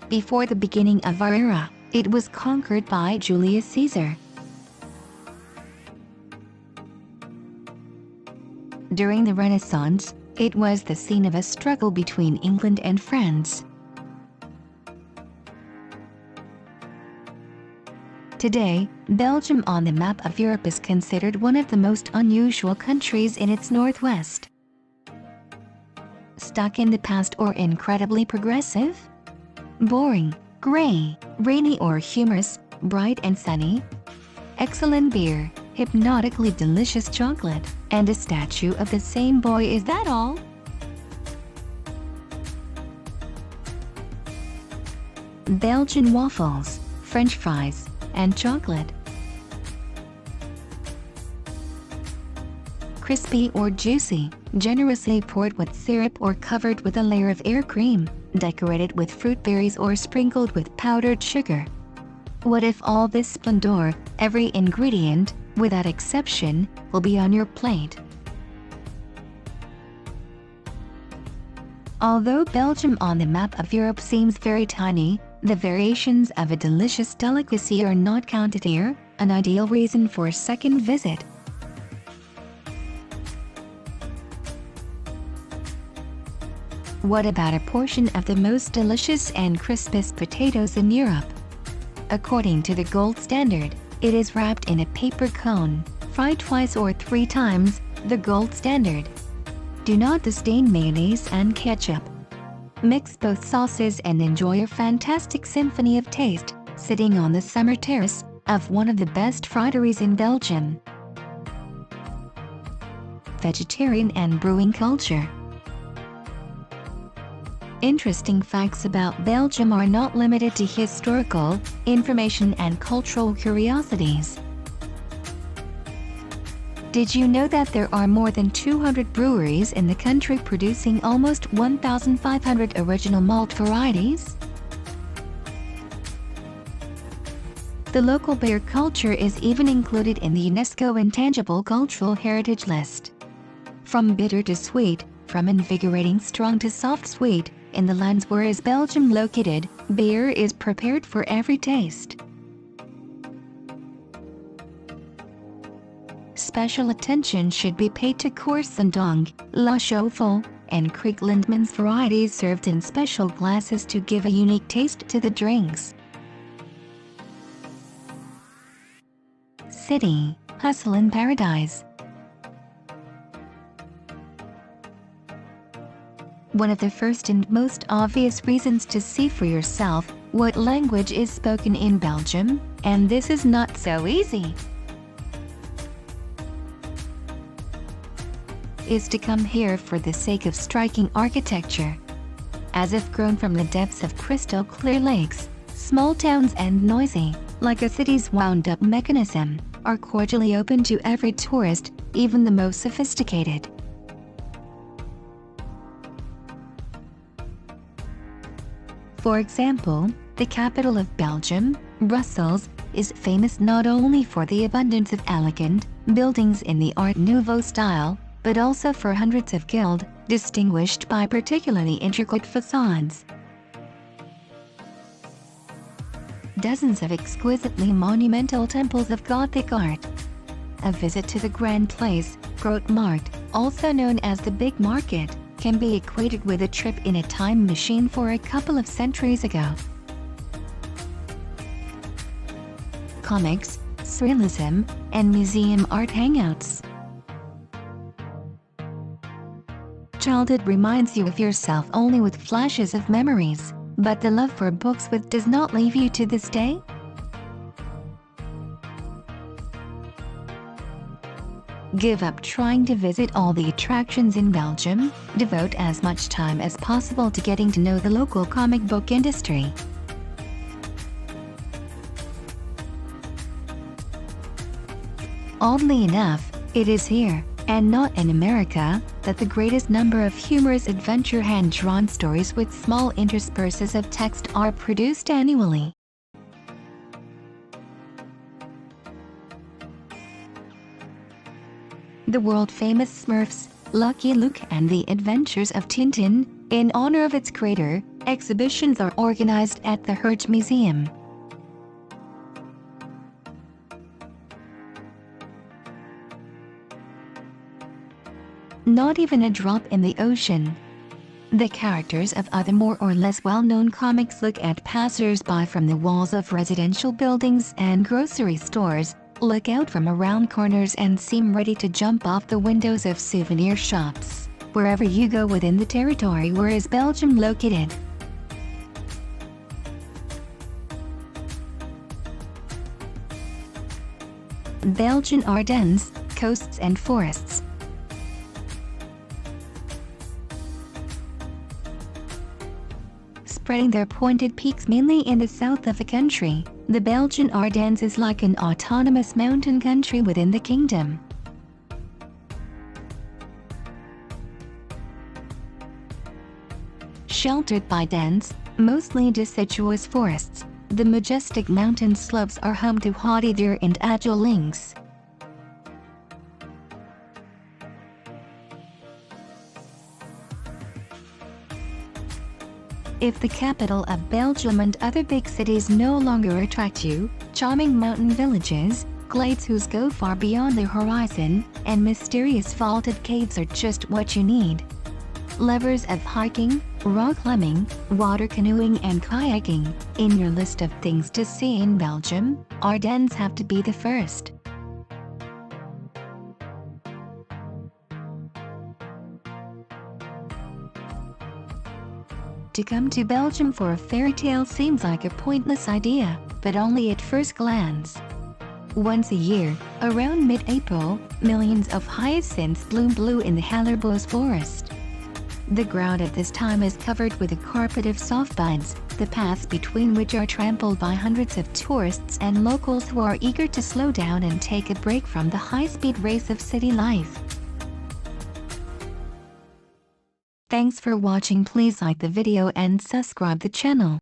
Before the beginning of our era, it was conquered by Julius Caesar. During the Renaissance, it was the scene of a struggle between England and France. Today, Belgium on the map of Europe is considered one of the most unusual countries in its northwest. Stuck in the past or incredibly progressive? Boring, gray, rainy or humorous, bright and sunny? Excellent beer, hypnotically delicious chocolate, and a statue of the same boy, is that all? Belgian waffles, French fries, and chocolate. Crispy or juicy, generously poured with syrup or covered with a layer of air cream, decorated with fruit berries or sprinkled with powdered sugar. What if all this splendor, every ingredient, without exception, will be on your plate? Although Belgium on the map of Europe seems very tiny, the variations of a delicious delicacy are not counted here, an ideal reason for a second visit. What about a portion of the most delicious and crispest potatoes in Europe? According to the gold standard, it is wrapped in a paper cone, fried twice or 3 times, the gold standard. Do not disdain mayonnaise and ketchup. Mix both sauces and enjoy a fantastic symphony of taste, sitting on the summer terrace of one of the best friteries in Belgium. Vegetarian and brewing culture. Interesting facts about Belgium are not limited to historical information and cultural curiosities. Did you know that there are more than 200 breweries in the country producing almost 1,500 original malt varieties? The local beer culture is even included in the UNESCO Intangible Cultural Heritage List. From bitter to sweet, from invigorating strong to soft sweet, in the lands where is Belgium located, beer is prepared for every taste. Special attention should be paid to Koersendonk, La Chauffeur, and Krieglandmans varieties served in special glasses to give a unique taste to the drinks. City, hustle and paradise. One of the first and most obvious reasons to see for yourself what language is spoken in Belgium, and this is not so easy, is to come here for the sake of striking architecture. As if grown from the depths of crystal clear lakes, small towns and noisy, like a city's wound-up mechanism, are cordially open to every tourist, even the most sophisticated. For example, the capital of Belgium, Brussels, is famous not only for the abundance of elegant buildings in the Art Nouveau style, but also for hundreds of guild, distinguished by particularly intricate facades. Dozens of exquisitely monumental temples of Gothic art. A visit to the Grand Place, Grote Markt, also known as the Big Market, can be equated with a trip in a time machine for a couple of centuries ago. Comics, surrealism, and museum art hangouts. Childhood reminds you of yourself only with flashes of memories, but the love for books does not leave you to this day? Give up trying to visit all the attractions in Belgium, devote as much time as possible to getting to know the local comic book industry. Oddly enough, it is here, and not in America, that the greatest number of humorous adventure hand-drawn stories with small intersperses of text are produced annually. The world-famous Smurfs, Lucky Luke and the Adventures of Tintin, in honor of its creator, Exhibitions are organized at the Hertz Museum. Not even a drop in the ocean. The characters of other more or less well-known comics look at passers-by from the walls of residential buildings and grocery stores, look out from around corners and seem ready to jump off the windows of souvenir shops, wherever you go within the territory where is Belgium located. Belgian Ardennes, coasts and forests. Spreading their pointed peaks mainly in the south of the country, the Belgian Ardennes is like an autonomous mountain country within the kingdom. Sheltered by dense, mostly deciduous forests, the majestic mountain slopes are home to haughty deer and agile lynx. If the capital of Belgium and other big cities no longer attract you, charming mountain villages, glades whose go far beyond the horizon, and mysterious vaulted caves are just what you need. Lovers of hiking, rock climbing, water canoeing and kayaking, in your list of things to see in Belgium, Ardennes have to be the first. To come to Belgium for a fairy tale seems like a pointless idea, but only at first glance. Once a year, around mid-April, millions of hyacinths bloom blue in the Hallerboos forest. The ground at this time is covered with a carpet of soft buds, the paths between which are trampled by hundreds of tourists and locals who are eager to slow down and take a break from the high-speed race of city life. Thanks for watching. Please like the video and subscribe the channel.